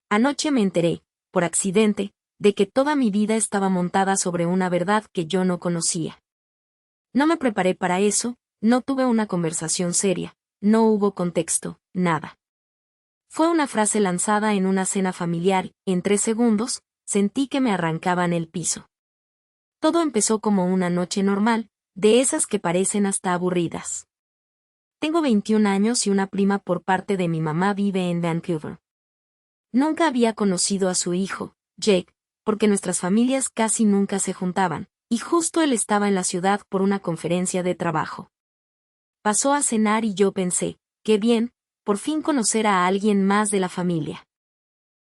Anoche me enteré, por accidente, de que toda mi vida estaba montada sobre una verdad que yo no conocía. No me preparé para eso, no tuve una conversación seria, no hubo contexto, nada. Fue una frase lanzada en una cena familiar, en 3 segundos, sentí que me arrancaban el piso. Todo empezó como una noche normal, de esas que parecen hasta aburridas. Tengo 21 años y una prima por parte de mi mamá vive en Vancouver. Nunca había conocido a su hijo, Jake, porque nuestras familias casi nunca se juntaban, y justo él estaba en la ciudad por una conferencia de trabajo. Pasó a cenar y yo pensé, qué bien, por fin conocer a alguien más de la familia.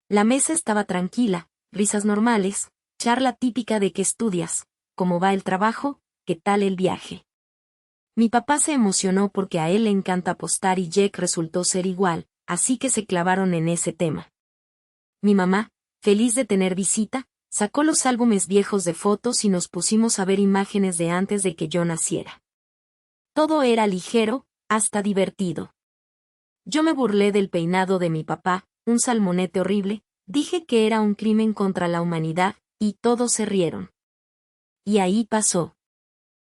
La mesa estaba tranquila, risas normales, charla típica de qué estudias, cómo va el trabajo, qué tal el viaje. Mi papá se emocionó porque a él le encanta apostar y Jake resultó ser igual, así que se clavaron en ese tema. Mi mamá, feliz de tener visita, sacó los álbumes viejos de fotos y nos pusimos a ver imágenes de antes de que yo naciera. Todo era ligero, hasta divertido. Yo me burlé del peinado de mi papá, un salmonete horrible, dije que era un crimen contra la humanidad, y todos se rieron. Y ahí pasó.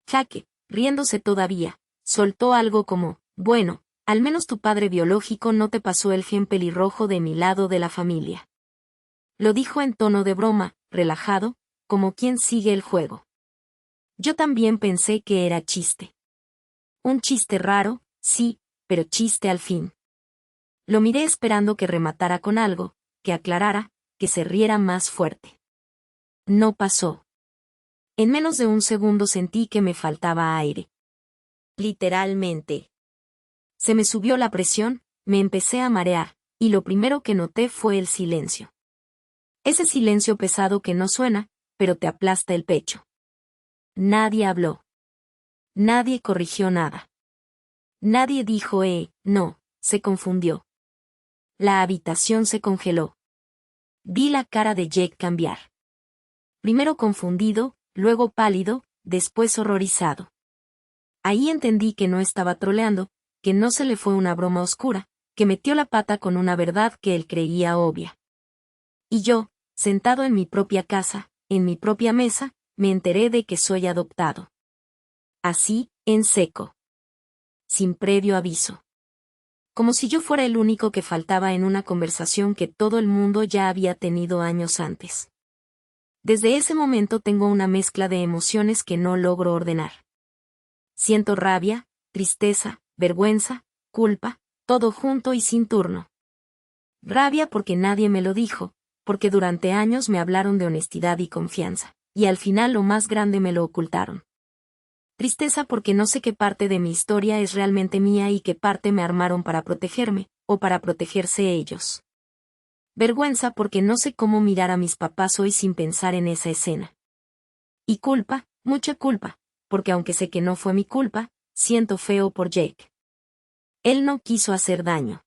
Jake, riéndose todavía, soltó algo como, bueno, al menos tu padre biológico no te pasó el gen pelirrojo de mi lado de la familia. Lo dijo en tono de broma, relajado, como quien sigue el juego. Yo también pensé que era chiste. Un chiste raro, sí, pero chiste al fin. Lo miré esperando que rematara con algo, que aclarara, que se riera más fuerte. No pasó. En menos de un segundo sentí que me faltaba aire. Literalmente. Se me subió la presión, me empecé a marear, y lo primero que noté fue el silencio. Ese silencio pesado que no suena, pero te aplasta el pecho. Nadie habló. Nadie corrigió nada. Nadie dijo no, se confundió. La habitación se congeló. Vi la cara de Jake cambiar. Primero confundido, luego pálido, después horrorizado. Ahí entendí que no estaba troleando, que no se le fue una broma oscura, que metió la pata con una verdad que él creía obvia. Y yo, sentado en mi propia casa, en mi propia mesa, me enteré de que soy adoptado. Así, en seco. Sin previo aviso. Como si yo fuera el único que faltaba en una conversación que todo el mundo ya había tenido años antes. Desde ese momento tengo una mezcla de emociones que no logro ordenar. Siento rabia, tristeza, vergüenza, culpa, todo junto y sin turno. Rabia porque nadie me lo dijo, porque durante años me hablaron de honestidad y confianza, y al final lo más grande me lo ocultaron. Tristeza porque no sé qué parte de mi historia es realmente mía y qué parte me armaron para protegerme, o para protegerse ellos. Vergüenza porque no sé cómo mirar a mis papás hoy sin pensar en esa escena. Y culpa, mucha culpa, porque aunque sé que no fue mi culpa, siento feo por Jake. Él no quiso hacer daño.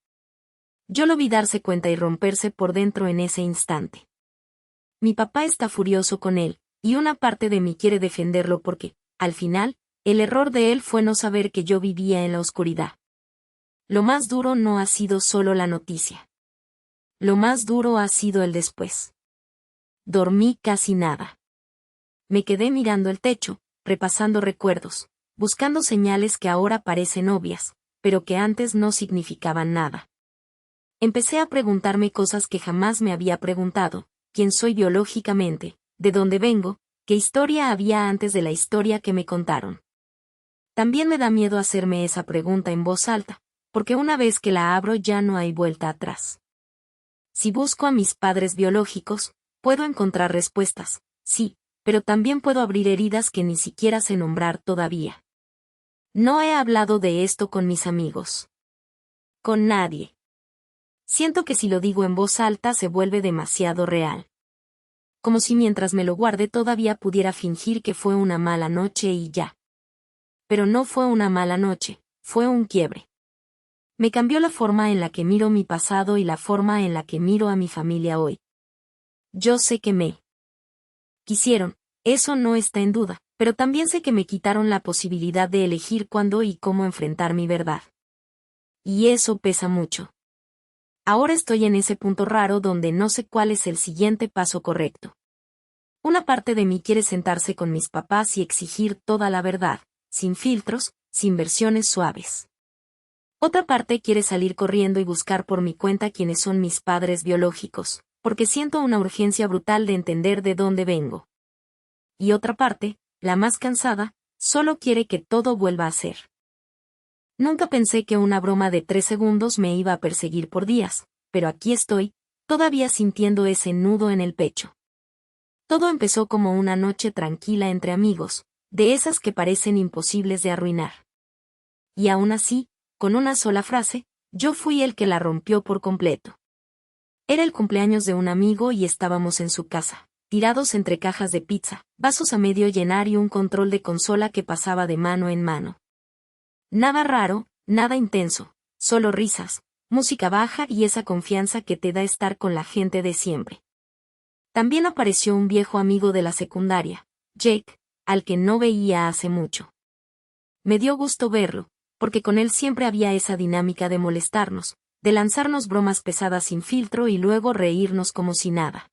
Yo lo vi darse cuenta y romperse por dentro en ese instante. Mi papá está furioso con él, y una parte de mí quiere defenderlo porque, al final, el error de él fue no saber que yo vivía en la oscuridad. Lo más duro no ha sido solo la noticia. Lo más duro ha sido el después. Dormí casi nada. Me quedé mirando el techo, repasando recuerdos, buscando señales que ahora parecen obvias, pero que antes no significaban nada. Empecé a preguntarme cosas que jamás me había preguntado: ¿quién soy biológicamente? ¿De dónde vengo? ¿Qué historia había antes de la historia que me contaron? También me da miedo hacerme esa pregunta en voz alta, porque una vez que la abro ya no hay vuelta atrás. Si busco a mis padres biológicos, puedo encontrar respuestas, sí, pero también puedo abrir heridas que ni siquiera sé nombrar todavía. No he hablado de esto con mis amigos. Con nadie. Siento que si lo digo en voz alta se vuelve demasiado real. Como si mientras me lo guarde todavía pudiera fingir que fue una mala noche y ya. Pero no fue una mala noche, fue un quiebre. Me cambió la forma en la que miro mi pasado y la forma en la que miro a mi familia hoy. Yo sé que me quisieron, eso no está en duda, pero también sé que me quitaron la posibilidad de elegir cuándo y cómo enfrentar mi verdad. Y eso pesa mucho. Ahora estoy en ese punto raro donde no sé cuál es el siguiente paso correcto. Una parte de mí quiere sentarse con mis papás y exigir toda la verdad, sin filtros, sin versiones suaves. Otra parte quiere salir corriendo y buscar por mi cuenta quiénes son mis padres biológicos, porque siento una urgencia brutal de entender de dónde vengo. Y otra parte, la más cansada, solo quiere que todo vuelva a ser. Nunca pensé que una broma de 3 segundos me iba a perseguir por días, pero aquí estoy, todavía sintiendo ese nudo en el pecho. Todo empezó como una noche tranquila entre amigos, de esas que parecen imposibles de arruinar. Y aún así, con una sola frase, yo fui el que la rompió por completo. Era el cumpleaños de un amigo y estábamos en su casa, tirados entre cajas de pizza, vasos a medio llenar y un control de consola que pasaba de mano en mano. Nada raro, nada intenso, solo risas, música baja y esa confianza que te da estar con la gente de siempre. También apareció un viejo amigo de la secundaria, Jake, al que no veía hace mucho. Me dio gusto verlo, porque con él siempre había esa dinámica de molestarnos, de lanzarnos bromas pesadas sin filtro y luego reírnos como si nada.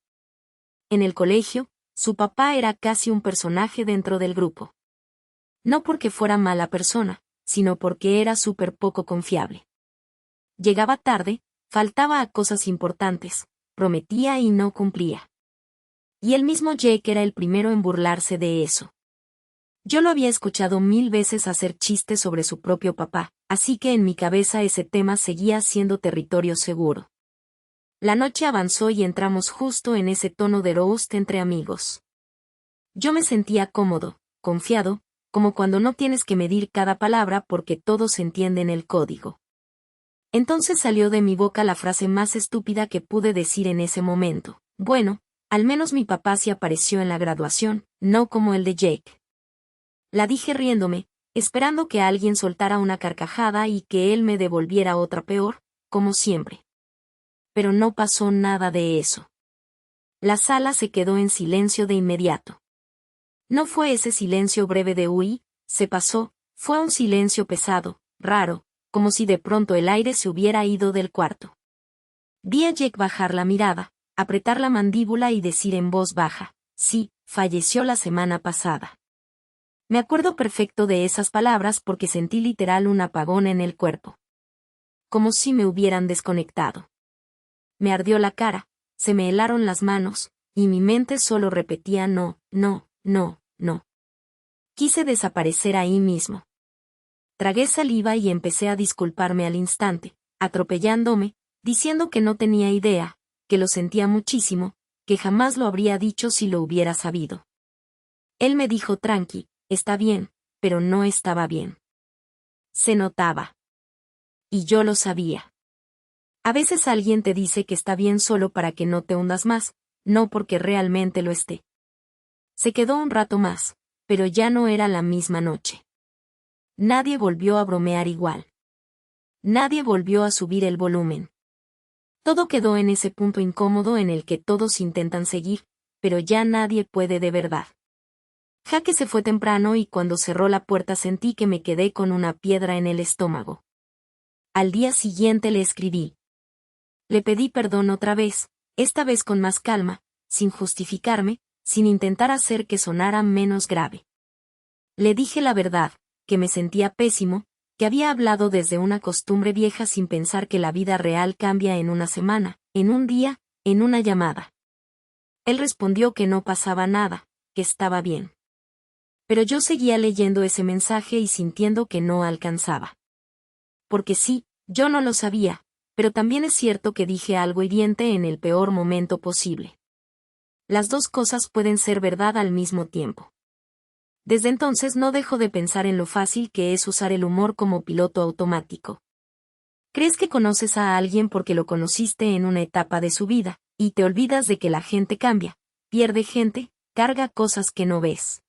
En el colegio, su papá era casi un personaje dentro del grupo. No porque fuera mala persona, sino porque era súper poco confiable. Llegaba tarde, faltaba a cosas importantes, prometía y no cumplía. Y el mismo Jake era el primero en burlarse de eso. Yo lo había escuchado 1000 veces hacer chistes sobre su propio papá, así que en mi cabeza ese tema seguía siendo territorio seguro. La noche avanzó y entramos justo en ese tono de roast entre amigos. Yo me sentía cómodo, confiado, como cuando no tienes que medir cada palabra porque todos entienden el código. Entonces salió de mi boca la frase más estúpida que pude decir en ese momento. Bueno, al menos mi papá sí apareció en la graduación, no como el de Jake. La dije riéndome, esperando que alguien soltara una carcajada y que él me devolviera otra peor, como siempre. Pero no pasó nada de eso. La sala se quedó en silencio de inmediato. No fue ese silencio breve de huí, se pasó, fue un silencio pesado, raro, como si de pronto el aire se hubiera ido del cuarto. Vi a Jake bajar la mirada, apretar la mandíbula y decir en voz baja, sí, falleció la semana pasada. Me acuerdo perfecto de esas palabras porque sentí literal un apagón en el cuerpo. Como si me hubieran desconectado. Me ardió la cara, se me helaron las manos, y mi mente solo repetía no, no, no, no. Quise desaparecer ahí mismo. Tragué saliva y empecé a disculparme al instante, atropellándome, diciendo que no tenía idea, que lo sentía muchísimo, que jamás lo habría dicho si lo hubiera sabido. Él me dijo tranqui, está bien, pero no estaba bien. Se notaba. Y yo lo sabía. A veces alguien te dice que está bien solo para que no te hundas más, no porque realmente lo esté. Se quedó un rato más, pero ya no era la misma noche. Nadie volvió a bromear igual. Nadie volvió a subir el volumen. Todo quedó en ese punto incómodo en el que todos intentan seguir, pero ya nadie puede de verdad. Jaque se fue temprano y cuando cerró la puerta sentí que me quedé con una piedra en el estómago. Al día siguiente le escribí. Le pedí perdón otra vez, esta vez con más calma, sin justificarme, sin intentar hacer que sonara menos grave. Le dije la verdad, que me sentía pésimo, que había hablado desde una costumbre vieja sin pensar que la vida real cambia en una semana, en un día, en una llamada. Él respondió que no pasaba nada, que estaba bien. Pero yo seguía leyendo ese mensaje y sintiendo que no alcanzaba. Porque sí, yo no lo sabía, pero también es cierto que dije algo hiriente en el peor momento posible. Las dos cosas pueden ser verdad al mismo tiempo. Desde entonces no dejo de pensar en lo fácil que es usar el humor como piloto automático. Crees que conoces a alguien porque lo conociste en una etapa de su vida, y te olvidas de que la gente cambia, pierde gente, carga cosas que no ves.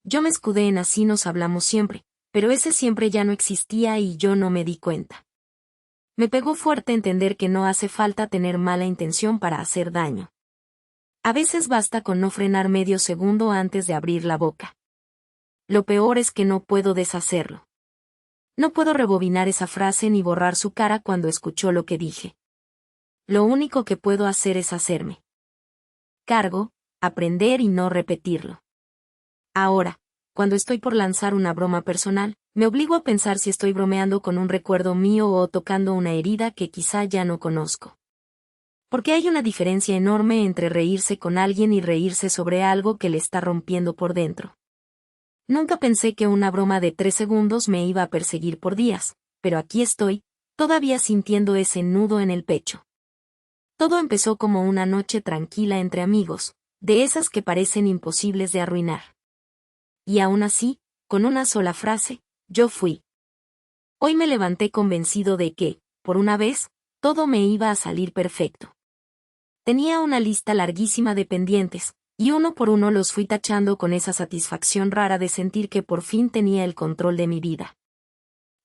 Yo me escudé en así nos hablamos siempre, pero ese siempre ya no existía y yo no me di cuenta. Me pegó fuerte entender que no hace falta tener mala intención para hacer daño. A veces basta con no frenar medio segundo antes de abrir la boca. Lo peor es que no puedo deshacerlo. No puedo rebobinar esa frase ni borrar su cara cuando escuchó lo que dije. lo único que puedo hacer es hacerme cargo, aprender y no repetirlo. Ahora, cuando estoy por lanzar una broma personal, me obligo a pensar si estoy bromeando con un recuerdo mío o tocando una herida que quizá ya no conozco. Porque hay una diferencia enorme entre reírse con alguien y reírse sobre algo que le está rompiendo por dentro. Nunca pensé que una broma de 3 segundos me iba a perseguir por días, pero aquí estoy, todavía sintiendo ese nudo en el pecho. Todo empezó como una noche tranquila entre amigos, de esas que parecen imposibles de arruinar. Y aún así, con una sola frase, yo fui. Hoy me levanté convencido de que, por una vez, todo me iba a salir perfecto. Tenía una lista larguísima de pendientes, y uno por uno los fui tachando con esa satisfacción rara de sentir que por fin tenía el control de mi vida.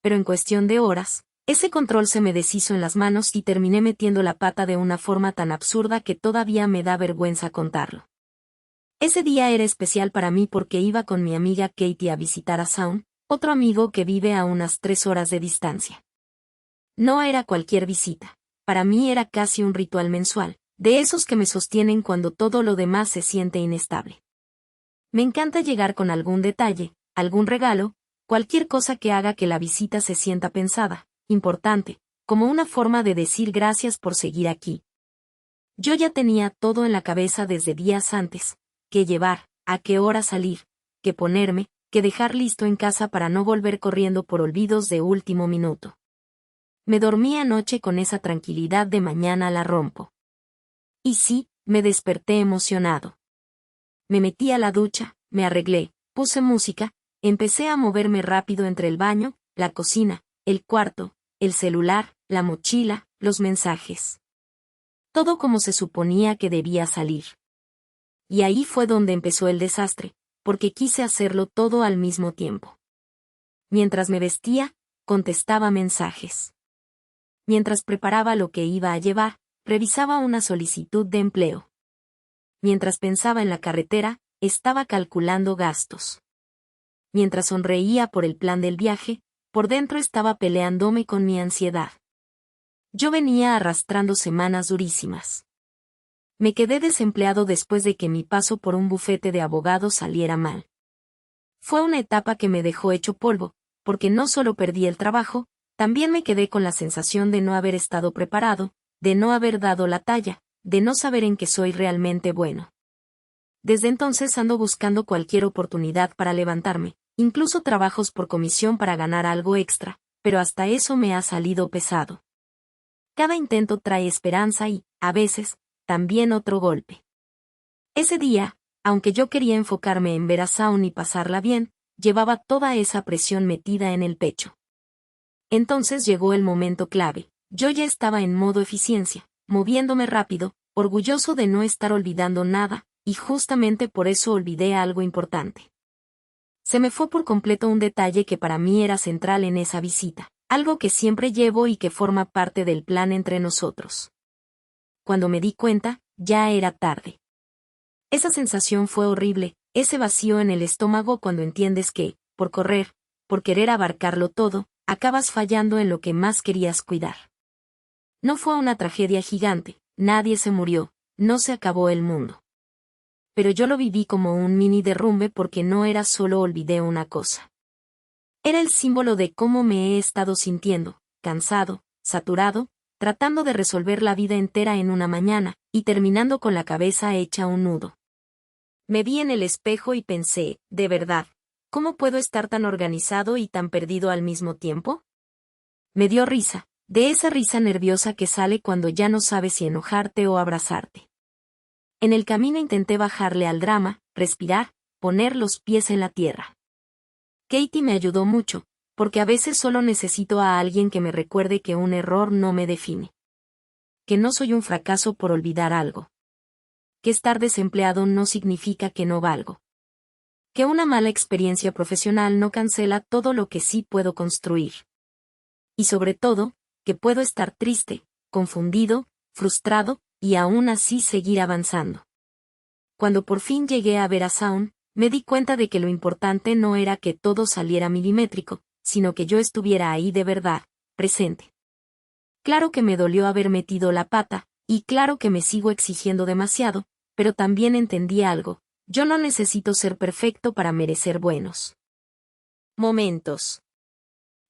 Pero en cuestión de horas, ese control se me deshizo en las manos y terminé metiendo la pata de una forma tan absurda que todavía me da vergüenza contarlo. Ese día era especial para mí porque iba con mi amiga Katie a visitar a Sound, otro amigo que vive a unas 3 horas de distancia. No era cualquier visita, para mí era casi un ritual mensual, de esos que me sostienen cuando todo lo demás se siente inestable. Me encanta llegar con algún detalle, algún regalo, cualquier cosa que haga que la visita se sienta pensada, importante, como una forma de decir gracias por seguir aquí. Yo ya tenía todo en la cabeza desde días antes, qué llevar, a qué hora salir, qué ponerme, qué dejar listo en casa para no volver corriendo por olvidos de último minuto. Me dormí anoche con esa tranquilidad de mañana la rompo. Y sí, me desperté emocionado. Me metí a la ducha, me arreglé, puse música, empecé a moverme rápido entre el baño, la cocina, el cuarto, el celular, la mochila, los mensajes. Todo como se suponía que debía salir. Y ahí fue donde empezó el desastre, porque quise hacerlo todo al mismo tiempo. Mientras me vestía, contestaba mensajes. Mientras preparaba lo que iba a llevar, revisaba una solicitud de empleo. Mientras pensaba en la carretera, estaba calculando gastos. Mientras sonreía por el plan del viaje, por dentro estaba peleándome con mi ansiedad. Yo venía arrastrando semanas durísimas. Me quedé desempleado después de que mi paso por un bufete de abogados saliera mal. Fue una etapa que me dejó hecho polvo, porque no solo perdí el trabajo, también me quedé con la sensación de no haber estado preparado, de no haber dado la talla, de no saber en qué soy realmente bueno. Desde entonces ando buscando cualquier oportunidad para levantarme, incluso trabajos por comisión para ganar algo extra, pero hasta eso me ha salido pesado. Cada intento trae esperanza y, a veces, también otro golpe. Ese día, aunque yo quería enfocarme en ver a Sound y pasarla bien, llevaba toda esa presión metida en el pecho. Entonces llegó el momento clave. Yo ya estaba en modo eficiencia, moviéndome rápido, orgulloso de no estar olvidando nada, y justamente por eso olvidé algo importante. Se me fue por completo un detalle que para mí era central en esa visita, algo que siempre llevo y que forma parte del plan entre nosotros. Cuando me di cuenta, ya era tarde. Esa sensación fue horrible, ese vacío en el estómago cuando entiendes que, por correr, por querer abarcarlo todo, acabas fallando en lo que más querías cuidar. No fue una tragedia gigante, nadie se murió, no se acabó el mundo. Pero yo lo viví como un mini derrumbe porque no era solo olvidé una cosa. Era el símbolo de cómo me he estado sintiendo, cansado, saturado, tratando de resolver la vida entera en una mañana, y terminando con la cabeza hecha un nudo. Me vi en el espejo y pensé, de verdad, ¿cómo puedo estar tan organizado y tan perdido al mismo tiempo? Me dio risa, de esa risa nerviosa que sale cuando ya no sabes si enojarte o abrazarte. En el camino intenté bajarle al drama, respirar, poner los pies en la tierra. Katie me ayudó mucho, porque a veces solo necesito a alguien que me recuerde que un error no me define. Que no soy un fracaso por olvidar algo. Que estar desempleado no significa que no valgo. Que una mala experiencia profesional no cancela todo lo que sí puedo construir. Y sobre todo, que puedo estar triste, confundido, frustrado, y aún así seguir avanzando. Cuando por fin llegué a ver a Sound, me di cuenta de que lo importante no era que todo saliera milimétrico, sino que yo estuviera ahí de verdad, presente. Claro que me dolió haber metido la pata, Y claro que me sigo exigiendo demasiado, pero también entendí algo: yo no necesito ser perfecto para merecer buenos momentos.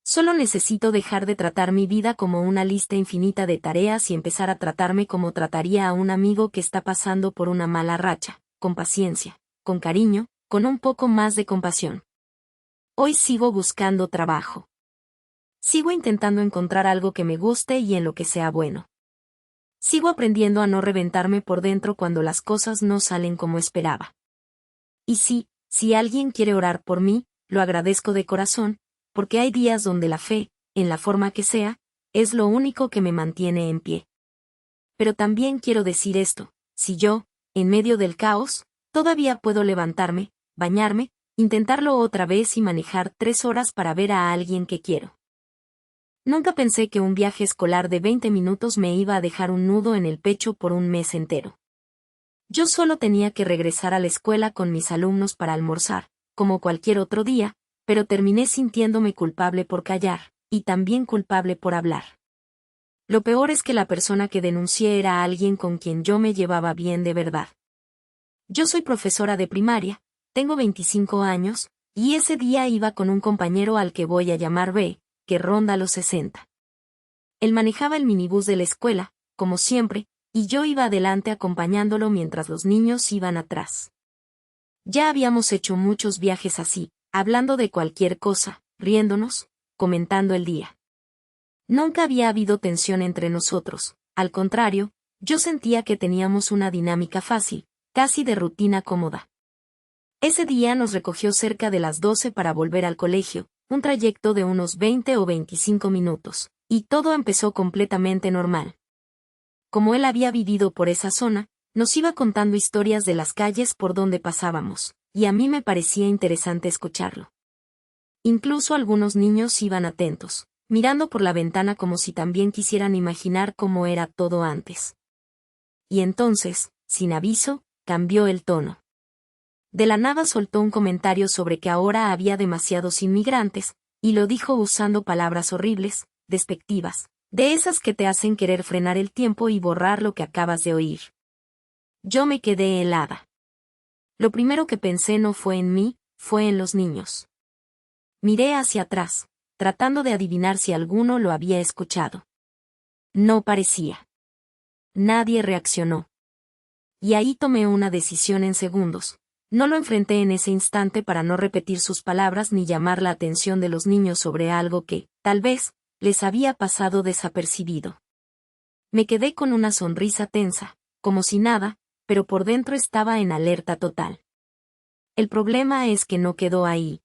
Solo necesito dejar de tratar mi vida como una lista infinita de tareas y empezar a tratarme como trataría a un amigo que está pasando por una mala racha, con paciencia, con cariño, con un poco más de compasión. Hoy sigo buscando trabajo. Sigo intentando encontrar algo que me guste y en lo que sea bueno. Sigo aprendiendo a no reventarme por dentro cuando las cosas no salen como esperaba. Y si alguien quiere orar por mí, lo agradezco de corazón, porque hay días donde la fe, en la forma que sea, es lo único que me mantiene en pie. Pero también quiero decir esto: si yo, en medio del caos, todavía puedo levantarme, bañarme, intentarlo otra vez y manejar 3 horas para ver a alguien que quiero. Nunca pensé que un viaje escolar de 20 minutos me iba a dejar un nudo en el pecho por un mes entero. Yo solo tenía que regresar a la escuela con mis alumnos para almorzar, como cualquier otro día, pero terminé sintiéndome culpable por callar, y también culpable por hablar. Lo peor es que la persona que denuncié era alguien con quien yo me llevaba bien de verdad. Yo soy profesora de primaria, tengo 25 años, y ese día iba con un compañero al que voy a llamar B, que ronda los 60. Él manejaba el minibús de la escuela, como siempre, y yo iba adelante acompañándolo mientras los niños iban atrás. Ya habíamos hecho muchos viajes así, hablando de cualquier cosa, riéndonos, comentando el día. Nunca había habido tensión entre nosotros, al contrario, yo sentía que teníamos una dinámica fácil, casi de rutina cómoda. Ese día nos recogió cerca de las 12 para volver al colegio, un trayecto de unos 20 o 25 minutos, y todo empezó completamente normal. Como él había vivido por esa zona, nos iba contando historias de las calles por donde pasábamos, y a mí me parecía interesante escucharlo. Incluso algunos niños iban atentos, mirando por la ventana como si también quisieran imaginar cómo era todo antes. Y entonces, sin aviso, cambió el tono. De la nada soltó un comentario sobre que ahora había demasiados inmigrantes, y lo dijo usando palabras horribles, despectivas, de esas que te hacen querer frenar el tiempo y borrar lo que acabas de oír. Yo me quedé helada. Lo primero que pensé no fue en mí, fue en los niños. Miré hacia atrás, tratando de adivinar si alguno lo había escuchado. No parecía. Nadie reaccionó. Y ahí tomé una decisión en segundos. No lo enfrenté en ese instante para no repetir sus palabras ni llamar la atención de los niños sobre algo que, tal vez, les había pasado desapercibido. Me quedé con una sonrisa tensa, como si nada, pero por dentro estaba en alerta total. El problema es que no quedó ahí.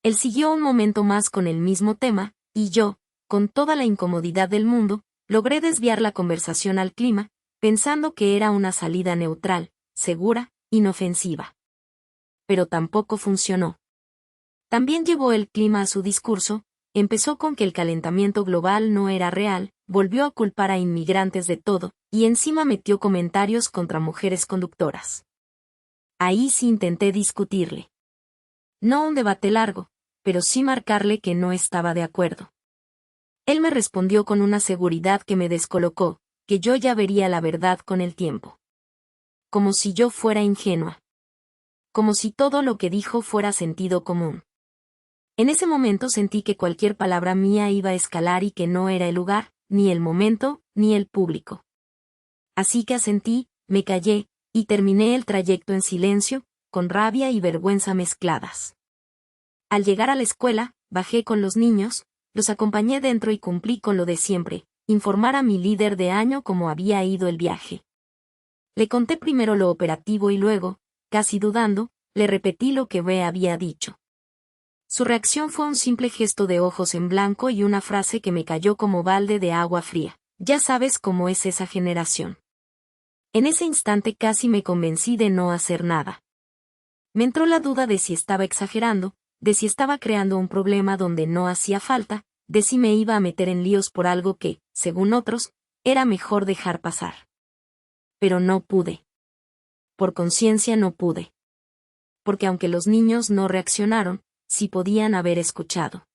Él siguió un momento más con el mismo tema, y yo, con toda la incomodidad del mundo, logré desviar la conversación al clima, pensando que era una salida neutral, segura, inofensiva. Pero tampoco funcionó. También llevó el clima a su discurso, empezó con que el calentamiento global no era real, volvió a culpar a inmigrantes de todo, y encima metió comentarios contra mujeres conductoras. Ahí sí intenté discutirle. No un debate largo, pero sí marcarle que no estaba de acuerdo. Él me respondió con una seguridad que me descolocó, que yo ya vería la verdad con el tiempo. Como si yo fuera ingenua. Como si todo lo que dijo fuera sentido común. En ese momento sentí que cualquier palabra mía iba a escalar y que no era el lugar, ni el momento, ni el público. Así que asentí, me callé, y terminé el trayecto en silencio, con rabia y vergüenza mezcladas. Al llegar a la escuela, bajé con los niños, los acompañé dentro y cumplí con lo de siempre, informar a mi líder de año cómo había ido el viaje. Le conté primero lo operativo y luego, casi dudando, le repetí lo que B había dicho. Su reacción fue un simple gesto de ojos en blanco y una frase que me cayó como balde de agua fría: ya sabes cómo es esa generación. En ese instante casi me convencí de no hacer nada. Me entró la duda de si estaba exagerando, de si estaba creando un problema donde no hacía falta, de si me iba a meter en líos por algo que, según otros, era mejor dejar pasar. Pero no pude. Por conciencia no pude. Porque aunque los niños no reaccionaron, sí podían haber escuchado.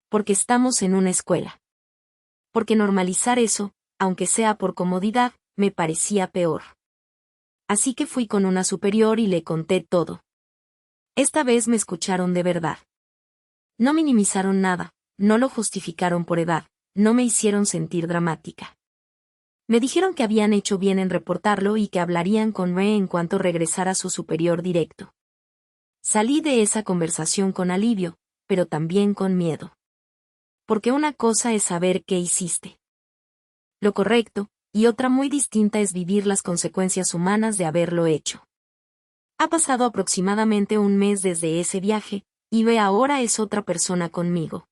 Porque estamos en una escuela. Porque normalizar eso, aunque sea por comodidad, me parecía peor. Así que fui con una superior y le conté todo. Esta vez me escucharon de verdad. No minimizaron nada, no lo justificaron por edad, no me hicieron sentir dramática. Me dijeron que habían hecho bien en reportarlo y que hablarían con Ray en cuanto regresara a su superior directo. Salí de esa conversación con alivio, pero también con miedo. Porque una cosa es saber qué hiciste. Lo correcto, y otra muy distinta es vivir las consecuencias humanas de haberlo hecho. Ha pasado aproximadamente un mes desde ese viaje, y Ray ahora es otra persona conmigo.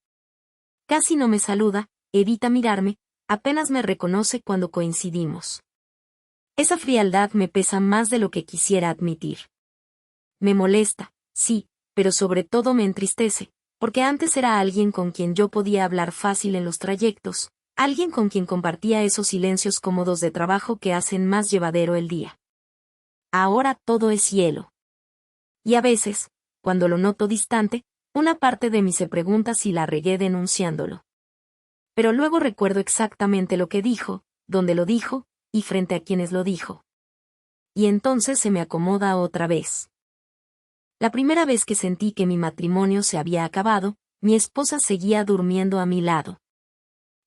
Casi no me saluda, evita mirarme, apenas me reconoce cuando coincidimos. Esa frialdad me pesa más de lo que quisiera admitir. Me molesta, sí, pero sobre todo me entristece, porque antes era alguien con quien yo podía hablar fácil en los trayectos, alguien con quien compartía esos silencios cómodos de trabajo que hacen más llevadero el día. Ahora todo es hielo. Y a veces, cuando lo noto distante, una parte de mí se pregunta si la regué denunciándolo. Pero luego recuerdo exactamente lo que dijo, dónde lo dijo, y frente a quienes lo dijo. Y entonces se me acomoda otra vez. La primera vez que sentí que mi matrimonio se había acabado, mi esposa seguía durmiendo a mi lado.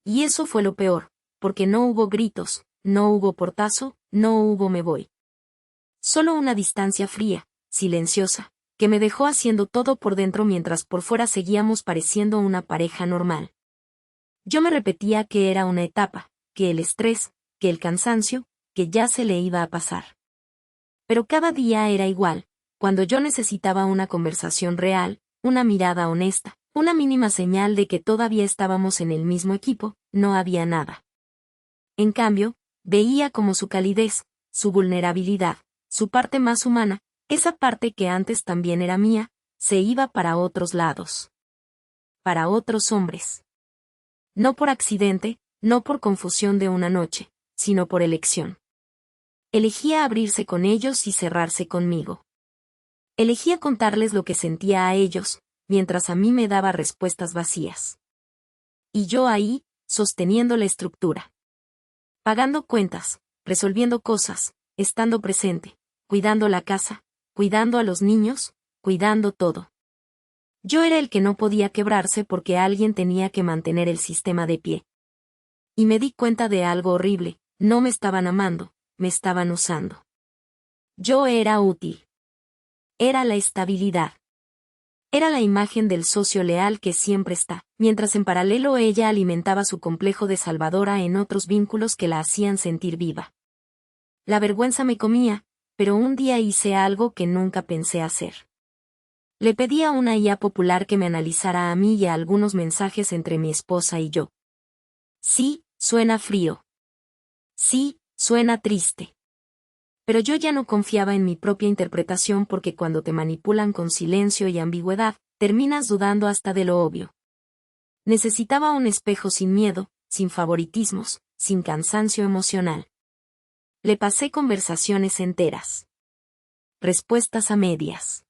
Y eso fue lo peor, porque no hubo gritos, no hubo portazo, no hubo me voy. Solo una distancia fría, silenciosa, que me dejó haciendo todo por dentro mientras por fuera seguíamos pareciendo una pareja normal. Yo me repetía que era una etapa, que el estrés, que el cansancio, que ya se le iba a pasar. Pero cada día era igual, cuando yo necesitaba una conversación real, una mirada honesta, una mínima señal de que todavía estábamos en el mismo equipo, no había nada. En cambio, veía como su calidez, su vulnerabilidad, su parte más humana, esa parte que antes también era mía, se iba para otros lados. Para otros hombres. No por accidente, no por confusión de una noche, sino por elección. Elegía abrirse con ellos y cerrarse conmigo. Elegía contarles lo que sentía a ellos, mientras a mí me daba respuestas vacías. Y yo ahí, sosteniendo la estructura. Pagando cuentas, resolviendo cosas, estando presente, cuidando la casa, cuidando a los niños, cuidando todo. Yo era el que no podía quebrarse porque alguien tenía que mantener el sistema de pie. Y me di cuenta de algo horrible, no me estaban amando, me estaban usando. Yo era útil. Era la estabilidad. Era la imagen del socio leal que siempre está, mientras en paralelo ella alimentaba su complejo de salvadora en otros vínculos que la hacían sentir viva. La vergüenza me comía, pero un día hice algo que nunca pensé hacer. Le pedí a una IA popular que me analizara a mí y a algunos mensajes entre mi esposa y yo. Sí, suena frío. Sí, suena triste. Pero yo ya no confiaba en mi propia interpretación porque cuando te manipulan con silencio y ambigüedad, terminas dudando hasta de lo obvio. Necesitaba un espejo sin miedo, sin favoritismos, sin cansancio emocional. Le pasé conversaciones enteras. Respuestas a medias.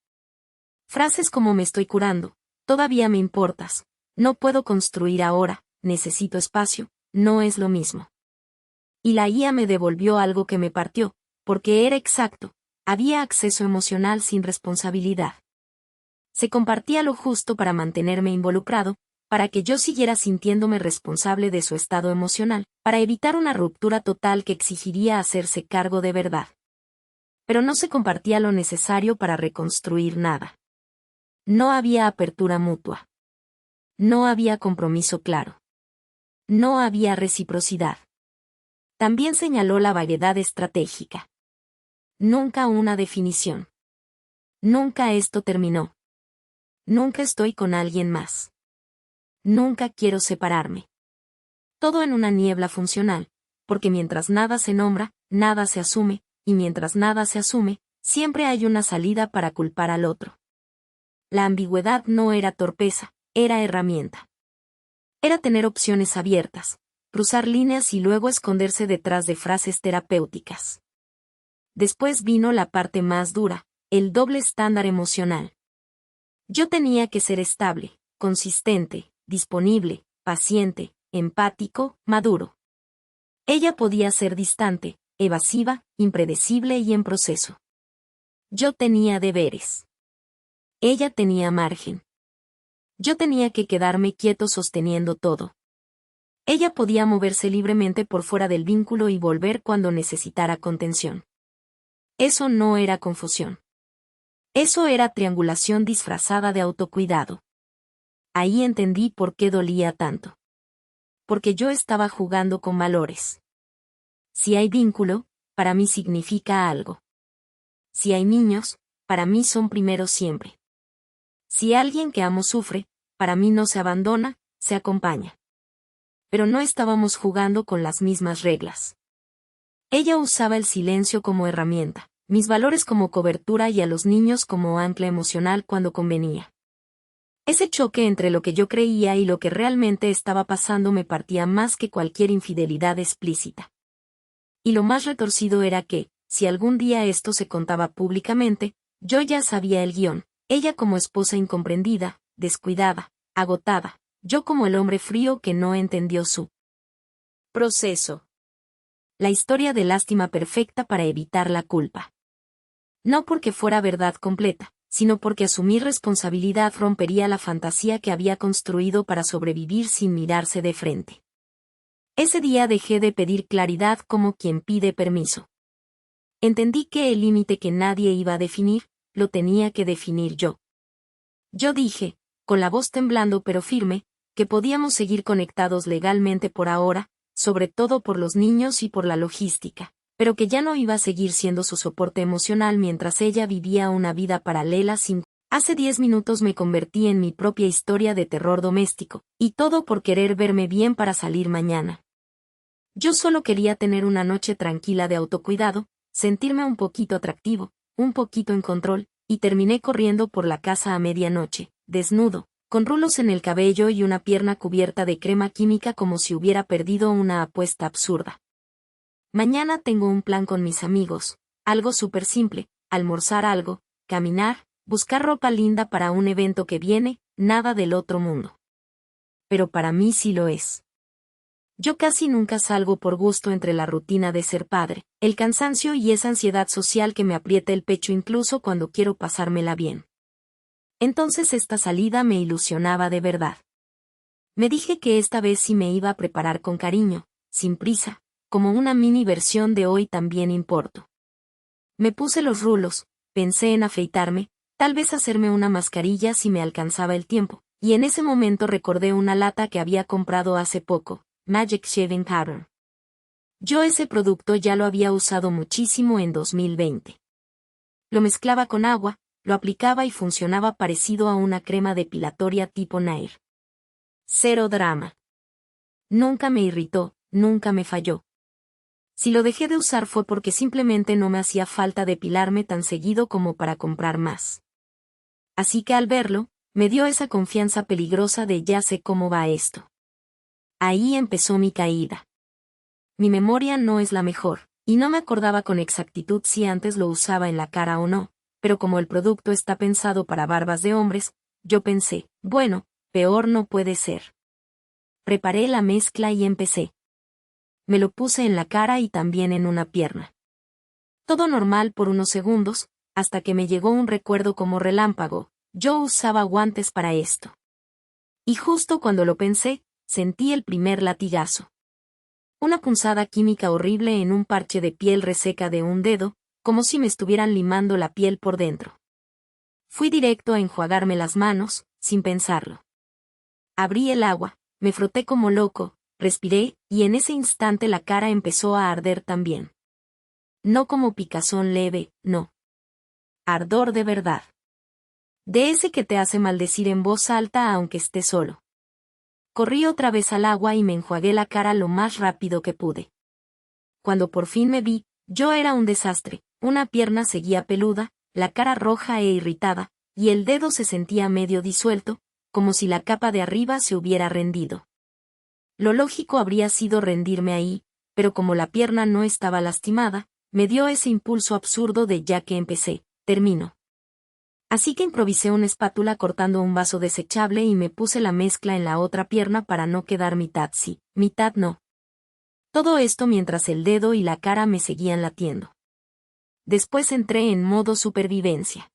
Frases como me estoy curando, todavía me importas, no puedo construir ahora, necesito espacio, no es lo mismo. Y la IA me devolvió algo que me partió, porque era exacto, había acceso emocional sin responsabilidad. Se compartía lo justo para mantenerme involucrado, para que yo siguiera sintiéndome responsable de su estado emocional, para evitar una ruptura total que exigiría hacerse cargo de verdad. Pero no se compartía lo necesario para reconstruir nada. No había apertura mutua. No había compromiso claro. No había reciprocidad. También señaló la vaguedad estratégica. Nunca una definición. Nunca esto terminó. Nunca estoy con alguien más. Nunca quiero separarme. Todo en una niebla funcional, porque mientras nada se nombra, nada se asume, y mientras nada se asume, siempre hay una salida para culpar al otro. La ambigüedad no era torpeza, era herramienta. Era tener opciones abiertas, cruzar líneas y luego esconderse detrás de frases terapéuticas. Después vino la parte más dura, el doble estándar emocional. Yo tenía que ser estable, consistente, disponible, paciente, empático, maduro. Ella podía ser distante, evasiva, impredecible y en proceso. Yo tenía deberes. Ella tenía margen. Yo tenía que quedarme quieto sosteniendo todo. Ella podía moverse libremente por fuera del vínculo y volver cuando necesitara contención. Eso no era confusión. Eso era triangulación disfrazada de autocuidado. Ahí entendí por qué dolía tanto. Porque yo estaba jugando con valores. Si hay vínculo, para mí significa algo. Si hay niños, para mí son primeros siempre. Si alguien que amo sufre, para mí no se abandona, se acompaña. Pero no estábamos jugando con las mismas reglas. Ella usaba el silencio como herramienta, mis valores como cobertura y a los niños como ancla emocional cuando convenía. Ese choque entre lo que yo creía y lo que realmente estaba pasando me partía más que cualquier infidelidad explícita. Y lo más retorcido era que, si algún día esto se contaba públicamente, yo ya sabía el guión, ella como esposa incomprendida, descuidada, agotada, yo como el hombre frío que no entendió su proceso. La historia de lástima perfecta para evitar la culpa. No porque fuera verdad completa, sino porque asumir responsabilidad rompería la fantasía que había construido para sobrevivir sin mirarse de frente. Ese día dejé de pedir claridad como quien pide permiso. Entendí que el límite que nadie iba a definir, lo tenía que definir yo. Yo dije, con la voz temblando pero firme, que podíamos seguir conectados legalmente por ahora, sobre todo por los niños y por la logística, pero que ya no iba a seguir siendo su soporte emocional mientras ella vivía una vida paralela sin... Hace 10 minutos me convertí en mi propia historia de terror doméstico, y todo por querer verme bien para salir mañana. Yo solo quería tener una noche tranquila de autocuidado, sentirme un poquito atractivo, un poquito en control, y terminé corriendo por la casa a medianoche, desnudo, con rulos en el cabello y una pierna cubierta de crema química como si hubiera perdido una apuesta absurda. Mañana tengo un plan con mis amigos, algo súper simple, almorzar algo, caminar, buscar ropa linda para un evento que viene, nada del otro mundo. Pero para mí sí lo es. Yo casi nunca salgo por gusto entre la rutina de ser padre, el cansancio y esa ansiedad social que me aprieta el pecho incluso cuando quiero pasármela bien. Entonces esta salida me ilusionaba de verdad. Me dije que esta vez sí me iba a preparar con cariño, sin prisa, como una mini versión de Hoy también importo. Me puse los rulos, pensé en afeitarme, tal vez hacerme una mascarilla si me alcanzaba el tiempo, y en ese momento recordé una lata que había comprado hace poco, Magic Shaving Powder. Yo ese producto ya lo había usado muchísimo en 2020. Lo mezclaba con agua, lo aplicaba y funcionaba parecido a una crema depilatoria tipo Nair. Cero drama. Nunca me irritó, nunca me falló. Si lo dejé de usar fue porque simplemente no me hacía falta depilarme tan seguido como para comprar más. Así que al verlo, me dio esa confianza peligrosa de ya sé cómo va esto. Ahí empezó mi caída. Mi memoria no es la mejor, y no me acordaba con exactitud si antes lo usaba en la cara o no, pero como el producto está pensado para barbas de hombres, yo pensé, bueno, peor no puede ser. Preparé la mezcla y empecé. Me lo puse en la cara y también en una pierna. Todo normal por unos segundos, hasta que me llegó un recuerdo como relámpago, yo usaba guantes para esto. Y justo cuando lo pensé, sentí el primer latigazo. Una punzada química horrible en un parche de piel reseca de un dedo, como si me estuvieran limando la piel por dentro. Fui directo a enjuagarme las manos, sin pensarlo. Abrí el agua, me froté como loco, respiré, y en ese instante la cara empezó a arder también. No como picazón leve, no. Ardor de verdad. De ese que te hace maldecir en voz alta aunque esté solo. Corrí otra vez al agua y me enjuagué la cara lo más rápido que pude. Cuando por fin me vi, yo era un desastre, una pierna seguía peluda, la cara roja e irritada, y el dedo se sentía medio disuelto, como si la capa de arriba se hubiera rendido. Lo lógico habría sido rendirme ahí, pero como la pierna no estaba lastimada, me dio ese impulso absurdo de ya que empecé, termino. Así que improvisé una espátula cortando un vaso desechable y me puse la mezcla en la otra pierna para no quedar mitad sí, mitad no. Todo esto mientras el dedo y la cara me seguían latiendo. Después entré en modo supervivencia.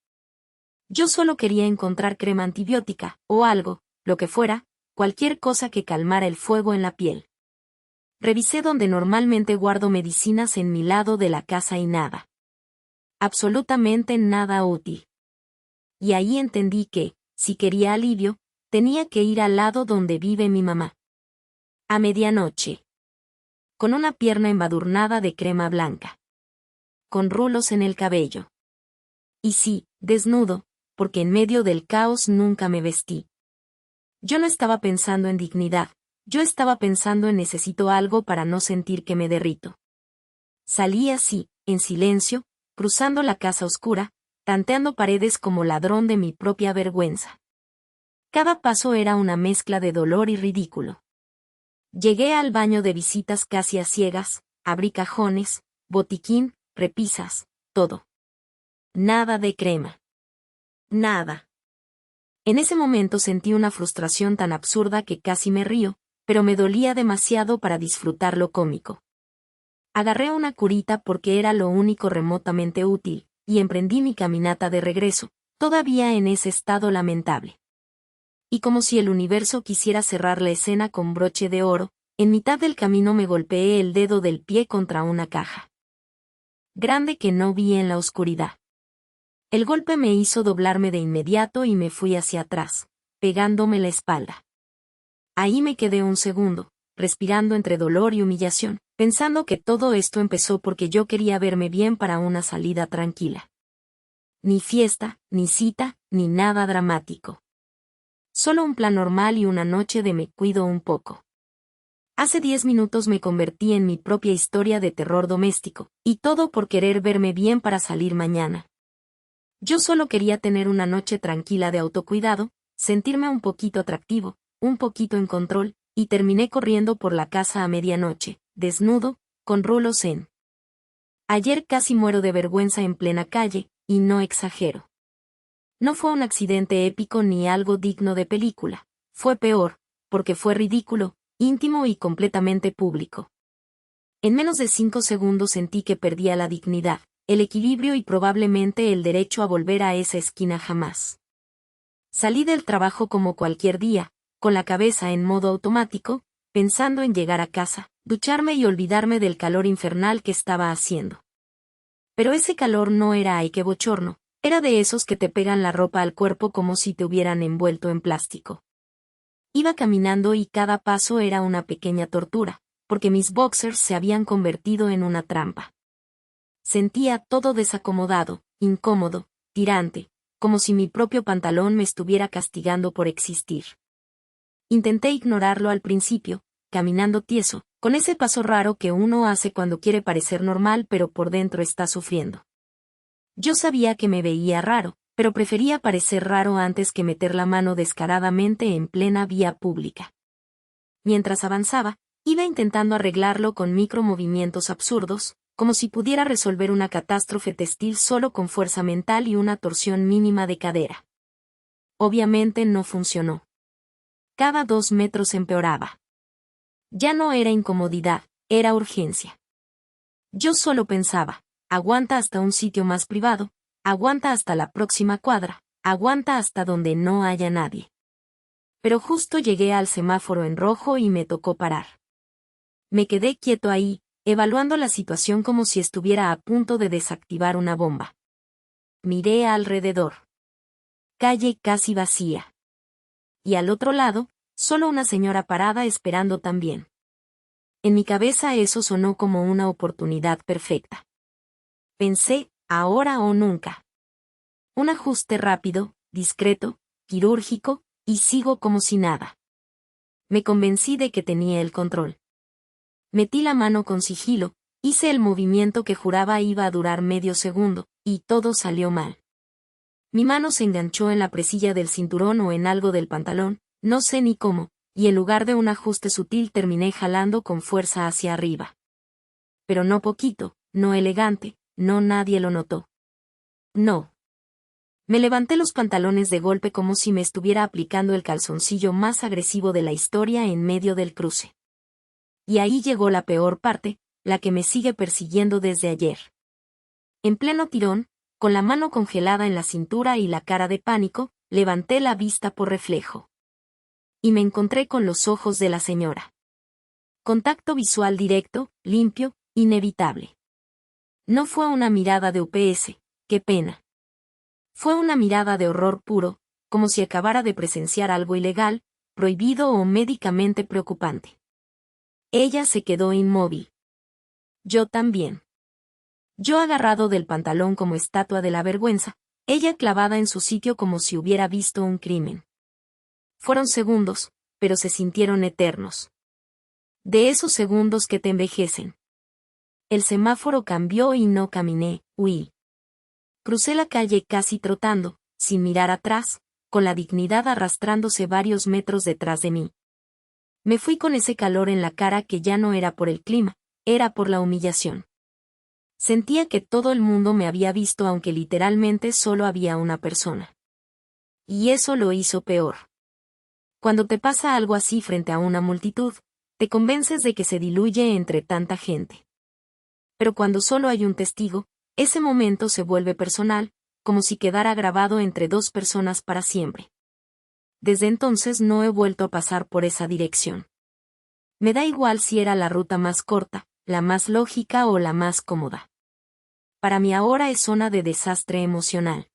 Yo solo quería encontrar crema antibiótica, o algo, lo que fuera, cualquier cosa que calmara el fuego en la piel. Revisé donde normalmente guardo medicinas en mi lado de la casa y nada. Absolutamente nada útil. Y ahí entendí que, si quería alivio, tenía que ir al lado donde vive mi mamá. A medianoche. Con una pierna embadurnada de crema blanca. Con rulos en el cabello. Y sí, desnudo, porque en medio del caos nunca me vestí. Yo no estaba pensando en dignidad, yo estaba pensando en necesito algo para no sentir que me derrito. Salí así, en silencio, cruzando la casa oscura, tanteando paredes como ladrón de mi propia vergüenza. Cada paso era una mezcla de dolor y ridículo. Llegué al baño de visitas casi a ciegas, abrí cajones, botiquín, repisas, todo. Nada de crema. Nada. En ese momento sentí una frustración tan absurda que casi me río, pero me dolía demasiado para disfrutar lo cómico. Agarré una curita porque era lo único remotamente útil, y emprendí mi caminata de regreso, todavía en ese estado lamentable. Y como si el universo quisiera cerrar la escena con broche de oro, en mitad del camino me golpeé el dedo del pie contra una caja grande que no vi en la oscuridad. El golpe me hizo doblarme de inmediato y me fui hacia atrás, pegándome la espalda. Ahí me quedé un segundo, respirando entre dolor y humillación, pensando que todo esto empezó porque yo quería verme bien para una salida tranquila. Ni fiesta, ni cita, ni nada dramático. Solo un plan normal y una noche de me cuido un poco. Hace 10 minutos me convertí en mi propia historia de terror doméstico, y todo por querer verme bien para salir mañana. Yo solo quería tener una noche tranquila de autocuidado, sentirme un poquito atractivo, un poquito en control, y terminé corriendo por la casa a medianoche, desnudo, con rulos en. Ayer casi muero de vergüenza en plena calle, y no exagero. No fue un accidente épico ni algo digno de película, fue peor, porque fue ridículo, íntimo y completamente público. En menos de 5 segundos sentí que perdía la dignidad, el equilibrio y probablemente el derecho a volver a esa esquina jamás. Salí del trabajo como cualquier día, con la cabeza en modo automático, pensando en llegar a casa, ducharme y olvidarme del calor infernal que estaba haciendo. Pero ese calor no era ay qué bochorno, era de esos que te pegan la ropa al cuerpo como si te hubieran envuelto en plástico. Iba caminando y cada paso era una pequeña tortura, porque mis boxers se habían convertido en una trampa. Sentía todo desacomodado, incómodo, tirante, como si mi propio pantalón me estuviera castigando por existir. Intenté ignorarlo al principio, caminando tieso, con ese paso raro que uno hace cuando quiere parecer normal pero por dentro está sufriendo. Yo sabía que me veía raro, pero prefería parecer raro antes que meter la mano descaradamente en plena vía pública. Mientras avanzaba, iba intentando arreglarlo con micromovimientos absurdos, como si pudiera resolver una catástrofe textil solo con fuerza mental y una torsión mínima de cadera. Obviamente no funcionó. Cada 2 metros empeoraba. Ya no era incomodidad, era urgencia. Yo solo pensaba, aguanta hasta un sitio más privado, aguanta hasta la próxima cuadra, aguanta hasta donde no haya nadie. Pero justo llegué al semáforo en rojo y me tocó parar. Me quedé quieto ahí, evaluando la situación como si estuviera a punto de desactivar una bomba. Miré alrededor. Calle casi vacía. Y al otro lado, solo una señora parada esperando también. En mi cabeza eso sonó como una oportunidad perfecta. Pensé, ahora o nunca. Un ajuste rápido, discreto, quirúrgico, y sigo como si nada. Me convencí de que tenía el control. Metí la mano con sigilo, hice el movimiento que juraba iba a durar medio segundo, y todo salió mal. Mi mano se enganchó en la presilla del cinturón o en algo del pantalón, no sé ni cómo, y en lugar de un ajuste sutil terminé jalando con fuerza hacia arriba. Pero no poquito, no elegante, no nadie lo notó. No. Me levanté los pantalones de golpe como si me estuviera aplicando el calzoncillo más agresivo de la historia en medio del cruce. Y ahí llegó la peor parte, la que me sigue persiguiendo desde ayer. En pleno tirón, con la mano congelada en la cintura y la cara de pánico, levanté la vista por reflejo. Y me encontré con los ojos de la señora. Contacto visual directo, limpio, inevitable. No fue una mirada de UPS, qué pena. Fue una mirada de horror puro, como si acabara de presenciar algo ilegal, prohibido o médicamente preocupante. Ella se quedó inmóvil. Yo también. Yo agarrado del pantalón como estatua de la vergüenza, ella clavada en su sitio como si hubiera visto un crimen. Fueron segundos, pero se sintieron eternos. De esos segundos que te envejecen. El semáforo cambió y no caminé, huí. Crucé la calle casi trotando, sin mirar atrás, con la dignidad arrastrándose varios metros detrás de mí. Me fui con ese calor en la cara que ya no era por el clima, era por la humillación. Sentía que todo el mundo me había visto aunque literalmente solo había una persona. Y eso lo hizo peor. Cuando te pasa algo así frente a una multitud, te convences de que se diluye entre tanta gente. Pero cuando solo hay un testigo, ese momento se vuelve personal, como si quedara grabado entre dos personas para siempre. Desde entonces no he vuelto a pasar por esa dirección. Me da igual si era la ruta más corta, la más lógica o la más cómoda. Para mí ahora es zona de desastre emocional.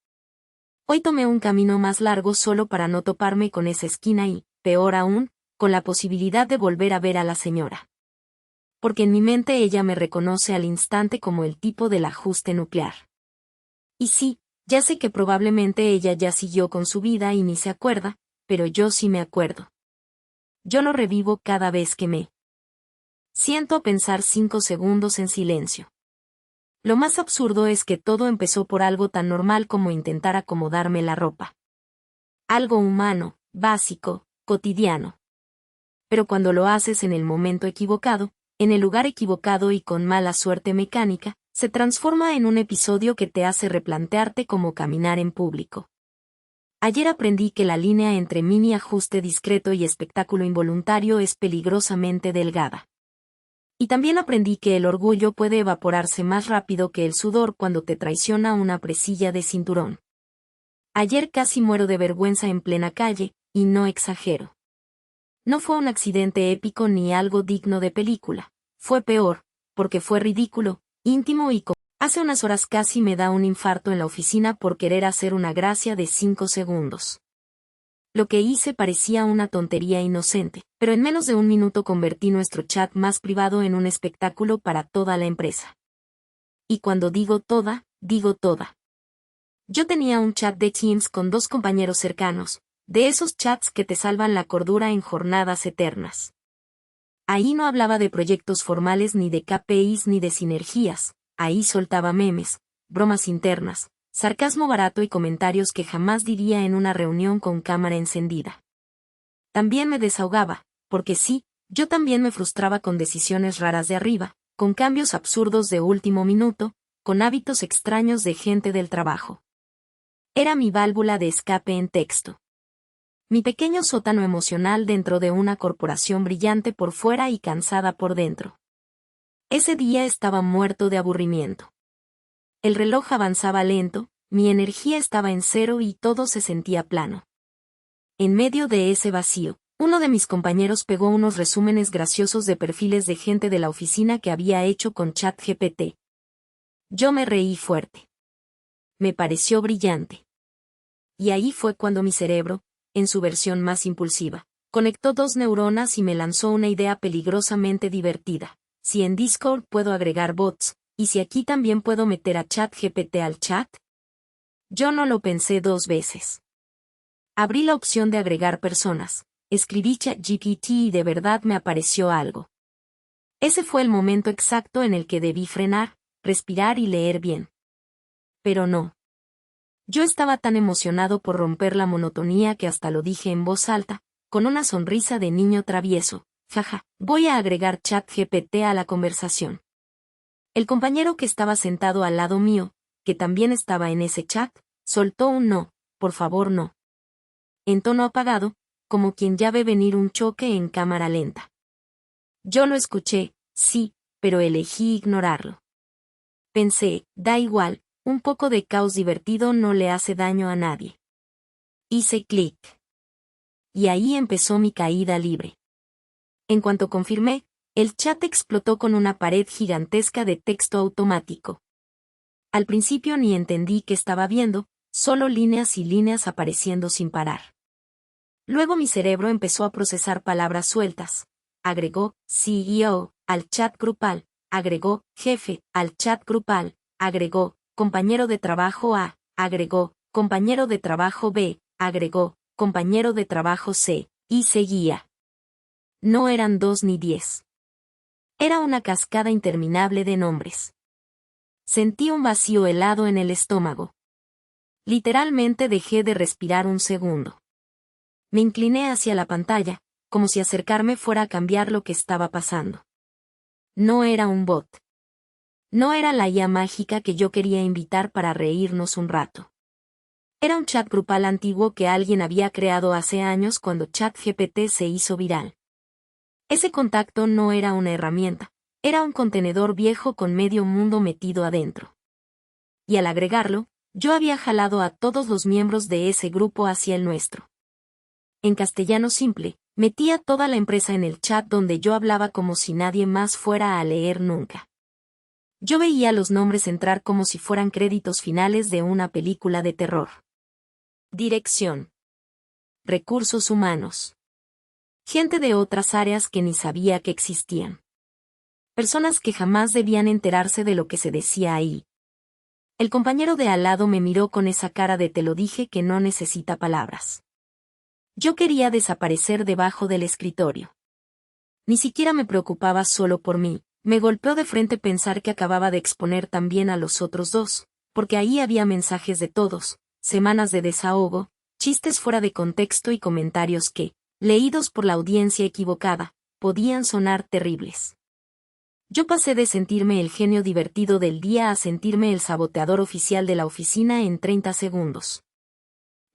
Hoy tomé un camino más largo solo para no toparme con esa esquina y, peor aún, con la posibilidad de volver a ver a la señora. Porque en mi mente ella me reconoce al instante como el tipo del ajuste nuclear. Y sí, ya sé que probablemente ella ya siguió con su vida y ni se acuerda, pero yo sí me acuerdo. Yo lo revivo cada vez que me siento a pensar 5 segundos en silencio. Lo más absurdo es que todo empezó por algo tan normal como intentar acomodarme la ropa. Algo humano, básico, cotidiano. Pero cuando lo haces en el momento equivocado, en el lugar equivocado y con mala suerte mecánica, se transforma en un episodio que te hace replantearte cómo caminar en público. Ayer aprendí que la línea entre mini ajuste discreto y espectáculo involuntario es peligrosamente delgada. Y también aprendí que el orgullo puede evaporarse más rápido que el sudor cuando te traiciona una presilla de cinturón. Ayer casi muero de vergüenza en plena calle, y no exagero. No fue un accidente épico ni algo digno de película, fue peor, porque fue ridículo, íntimo y hace unas horas casi me da un infarto en la oficina por querer hacer una gracia de 5 segundos. Lo que hice parecía una tontería inocente, pero en menos de un minuto convertí nuestro chat más privado en un espectáculo para toda la empresa. Y cuando digo toda, digo toda. Yo tenía un chat de Teams con 2 compañeros cercanos, de esos chats que te salvan la cordura en jornadas eternas. Ahí no hablaba de proyectos formales ni de KPIs ni de sinergias, ahí soltaba memes, bromas internas, sarcasmo barato y comentarios que jamás diría en una reunión con cámara encendida. También me desahogaba, porque sí, yo también me frustraba con decisiones raras de arriba, con cambios absurdos de último minuto, con hábitos extraños de gente del trabajo. Era mi válvula de escape en texto. Mi pequeño sótano emocional dentro de una corporación brillante por fuera y cansada por dentro. Ese día estaba muerto de aburrimiento. El reloj avanzaba lento, mi energía estaba en cero y todo se sentía plano. En medio de ese vacío, uno de mis compañeros pegó unos resúmenes graciosos de perfiles de gente de la oficina que había hecho con ChatGPT. Yo me reí fuerte. Me pareció brillante. Y ahí fue cuando mi cerebro, en su versión más impulsiva, conectó 2 neuronas y me lanzó una idea peligrosamente divertida. Si en Discord puedo agregar bots, ¿y si aquí también puedo meter a ChatGPT al chat? Yo no lo pensé 2 veces. Abrí la opción de agregar personas, escribí ChatGPT y de verdad me apareció algo. Ese fue el momento exacto en el que debí frenar, respirar y leer bien. Pero no. Yo estaba tan emocionado por romper la monotonía que hasta lo dije en voz alta, con una sonrisa de niño travieso. Jaja, voy a agregar ChatGPT a la conversación. El compañero que estaba sentado al lado mío, que también estaba en ese chat, soltó un no, por favor no. En tono apagado, como quien ya ve venir un choque en cámara lenta. Yo lo escuché, sí, pero elegí ignorarlo. Pensé, da igual, un poco de caos divertido no le hace daño a nadie. Hice clic. Y ahí empezó mi caída libre. En cuanto confirmé, el chat explotó con una pared gigantesca de texto automático. Al principio ni entendí qué estaba viendo, solo líneas y líneas apareciendo sin parar. Luego mi cerebro empezó a procesar palabras sueltas. Agregó CEO al chat grupal, agregó jefe al chat grupal, agregó compañero de trabajo A, agregó compañero de trabajo B, agregó compañero de trabajo C, y seguía. No eran 2 ni 10. Era una cascada interminable de nombres. Sentí un vacío helado en el estómago. Literalmente dejé de respirar un segundo. Me incliné hacia la pantalla, como si acercarme fuera a cambiar lo que estaba pasando. No era un bot. No era la IA mágica que yo quería invitar para reírnos un rato. Era un chat grupal antiguo que alguien había creado hace años cuando ChatGPT se hizo viral. Ese contacto no era una herramienta, era un contenedor viejo con medio mundo metido adentro. Y al agregarlo, yo había jalado a todos los miembros de ese grupo hacia el nuestro. En castellano simple, metía toda la empresa en el chat donde yo hablaba como si nadie más fuera a leer nunca. Yo veía los nombres entrar como si fueran créditos finales de una película de terror. Dirección. Recursos humanos. Gente de otras áreas que ni sabía que existían. Personas que jamás debían enterarse de lo que se decía ahí. El compañero de al lado me miró con esa cara de te lo dije que no necesita palabras. Yo quería desaparecer debajo del escritorio. Ni siquiera me preocupaba solo por mí, me golpeó de frente pensar que acababa de exponer también a los otros dos, porque ahí había mensajes de todos, semanas de desahogo, chistes fuera de contexto y comentarios que, leídos por la audiencia equivocada, podían sonar terribles. Yo pasé de sentirme el genio divertido del día a sentirme el saboteador oficial de la oficina en 30 segundos.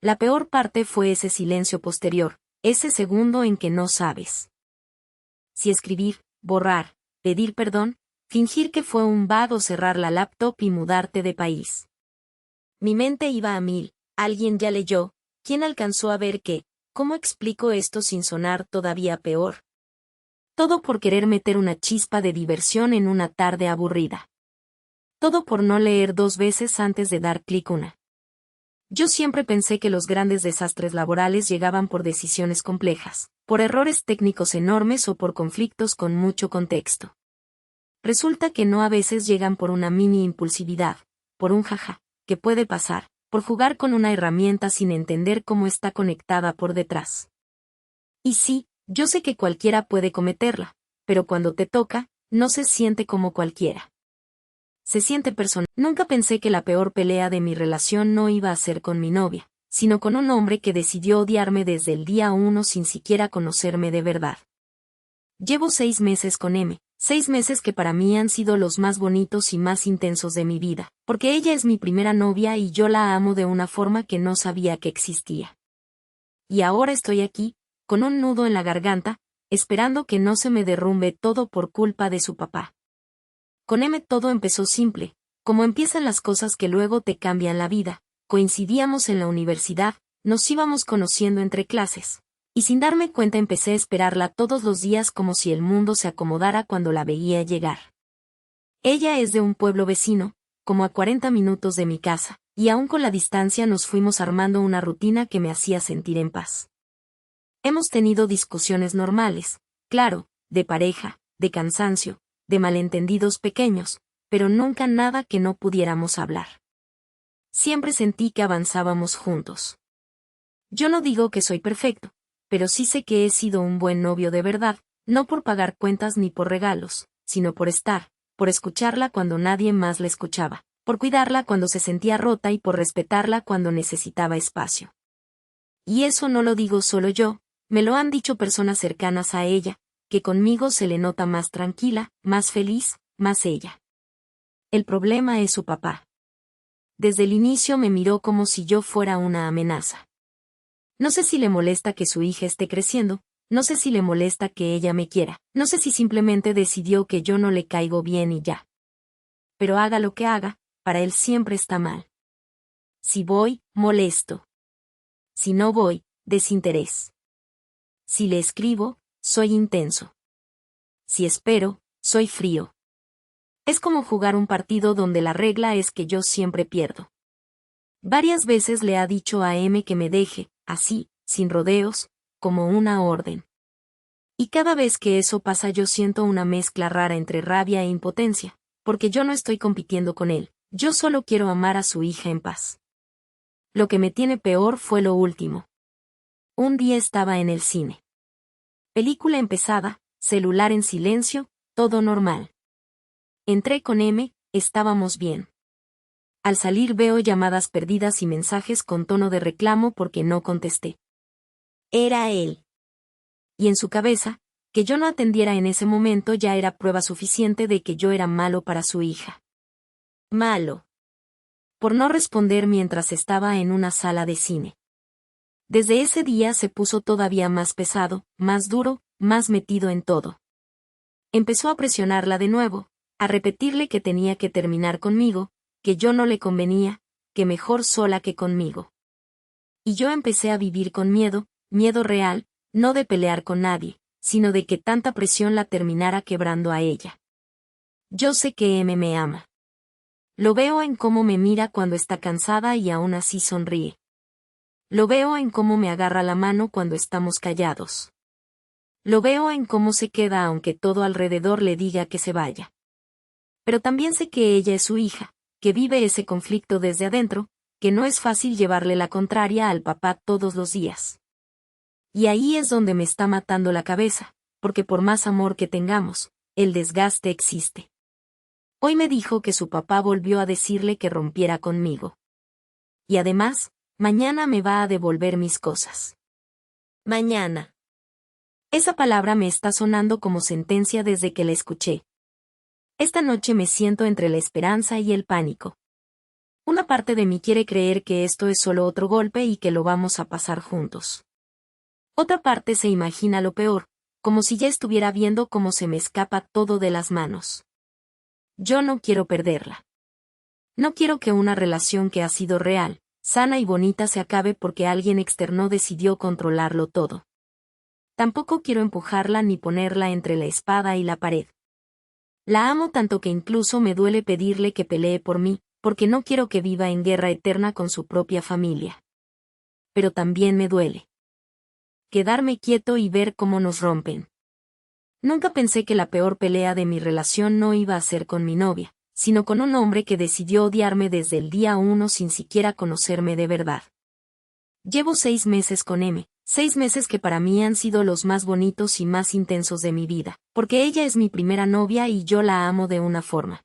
La peor parte fue ese silencio posterior, ese segundo en que no sabes si escribir, borrar, pedir perdón, fingir que fue un bug o cerrar la laptop y mudarte de país. Mi mente iba a mil, alguien ya leyó, ¿quién alcanzó a ver qué? ¿Cómo explico esto sin sonar todavía peor? Todo por querer meter una chispa de diversión en una tarde aburrida. Todo por no leer 2 veces antes de dar clic una. Yo siempre pensé que los grandes desastres laborales llegaban por decisiones complejas, por errores técnicos enormes o por conflictos con mucho contexto. Resulta que no, a veces llegan por una mini impulsividad, por un jaja, que puede pasar, por jugar con una herramienta sin entender cómo está conectada por detrás. Y sí, yo sé que cualquiera puede cometerla, pero cuando te toca, no se siente como cualquiera. Se siente personal. Nunca pensé que la peor pelea de mi relación no iba a ser con mi novia, sino con un hombre que decidió odiarme desde el día 1 sin siquiera conocerme de verdad. Llevo 6 meses con M, 6 meses que para mí han sido los más bonitos y más intensos de mi vida, porque ella es mi primera novia y yo la amo de una forma que no sabía que existía. Y ahora estoy aquí, con un nudo en la garganta, esperando que no se me derrumbe todo por culpa de su papá. Con M todo empezó simple, como empiezan las cosas que luego te cambian la vida. Coincidíamos en la universidad, nos íbamos conociendo entre clases, y sin darme cuenta empecé a esperarla todos los días como si el mundo se acomodara cuando la veía llegar. Ella es de un pueblo vecino, como a 40 minutos de mi casa, y aún con la distancia nos fuimos armando una rutina que me hacía sentir en paz. Hemos tenido discusiones normales, claro, de pareja, de cansancio, de malentendidos pequeños, pero nunca nada que no pudiéramos hablar. Siempre sentí que avanzábamos juntos. Yo no digo que soy perfecto, pero sí sé que he sido un buen novio de verdad, no por pagar cuentas ni por regalos, sino por estar, por escucharla cuando nadie más la escuchaba, por cuidarla cuando se sentía rota y por respetarla cuando necesitaba espacio. Y eso no lo digo solo yo, me lo han dicho personas cercanas a ella, que conmigo se le nota más tranquila, más feliz, más ella. El problema es su papá. Desde el inicio me miró como si yo fuera una amenaza. No sé si le molesta que su hija esté creciendo, No sé si le molesta que ella me quiera. No sé si simplemente decidió que yo no le caigo bien y ya. Pero haga lo que haga, para él siempre está mal. Si voy, molesto. Si no voy, desinterés. Si le escribo, soy intenso. Si espero, soy frío. Es como jugar un partido donde la regla es que yo siempre pierdo. Varias veces le ha dicho a M que me deje, así, sin rodeos, como una orden. Y cada vez que eso pasa yo siento una mezcla rara entre rabia e impotencia, porque yo no estoy compitiendo con él, yo solo quiero amar a su hija en paz. Lo que me tiene peor fue lo último. Un día estaba en el cine. Película empezada, celular en silencio, todo normal. Entré con M, estábamos bien. Al salir veo llamadas perdidas y mensajes con tono de reclamo porque no contesté. Era él. Y en su cabeza, que yo no atendiera en ese momento ya era prueba suficiente de que yo era malo para su hija. Malo. Por no responder mientras estaba en una sala de cine. Desde ese día se puso todavía más pesado, más duro, más metido en todo. Empezó a presionarla de nuevo, a repetirle que tenía que terminar conmigo, que yo no le convenía, que mejor sola que conmigo. Y yo empecé a vivir con miedo, miedo real, no de pelear con nadie, sino de que tanta presión la terminara quebrando a ella. Yo sé que M me ama. Lo veo en cómo me mira cuando está cansada y aún así sonríe. Lo veo en cómo me agarra la mano cuando estamos callados. Lo veo en cómo se queda aunque todo alrededor le diga que se vaya. Pero también sé que ella es su hija, que vive ese conflicto desde adentro, que no es fácil llevarle la contraria al papá todos los días. Y ahí es donde me está matando la cabeza, porque por más amor que tengamos, el desgaste existe. Hoy me dijo que su papá volvió a decirle que rompiera conmigo. Y además, mañana me va a devolver mis cosas. Mañana. Esa palabra me está sonando como sentencia desde que la escuché. Esta noche me siento entre la esperanza y el pánico. Una parte de mí quiere creer que esto es solo otro golpe y que lo vamos a pasar juntos. Otra parte se imagina lo peor, como si ya estuviera viendo cómo se me escapa todo de las manos. Yo no quiero perderla. No quiero que una relación que ha sido real, sana y bonita se acabe porque alguien externo decidió controlarlo todo. Tampoco quiero empujarla ni ponerla entre la espada y la pared. La amo tanto que incluso me duele pedirle que pelee por mí, porque no quiero que viva en guerra eterna con su propia familia. Pero también me duele quedarme quieto y ver cómo nos rompen. Nunca pensé que la peor pelea de mi relación no iba a ser con mi novia, sino con un hombre que decidió odiarme desde el día 1 sin siquiera conocerme de verdad. Llevo 6 meses con M, 6 meses que para mí han sido los más bonitos y más intensos de mi vida, porque ella es mi primera novia y yo la amo de una forma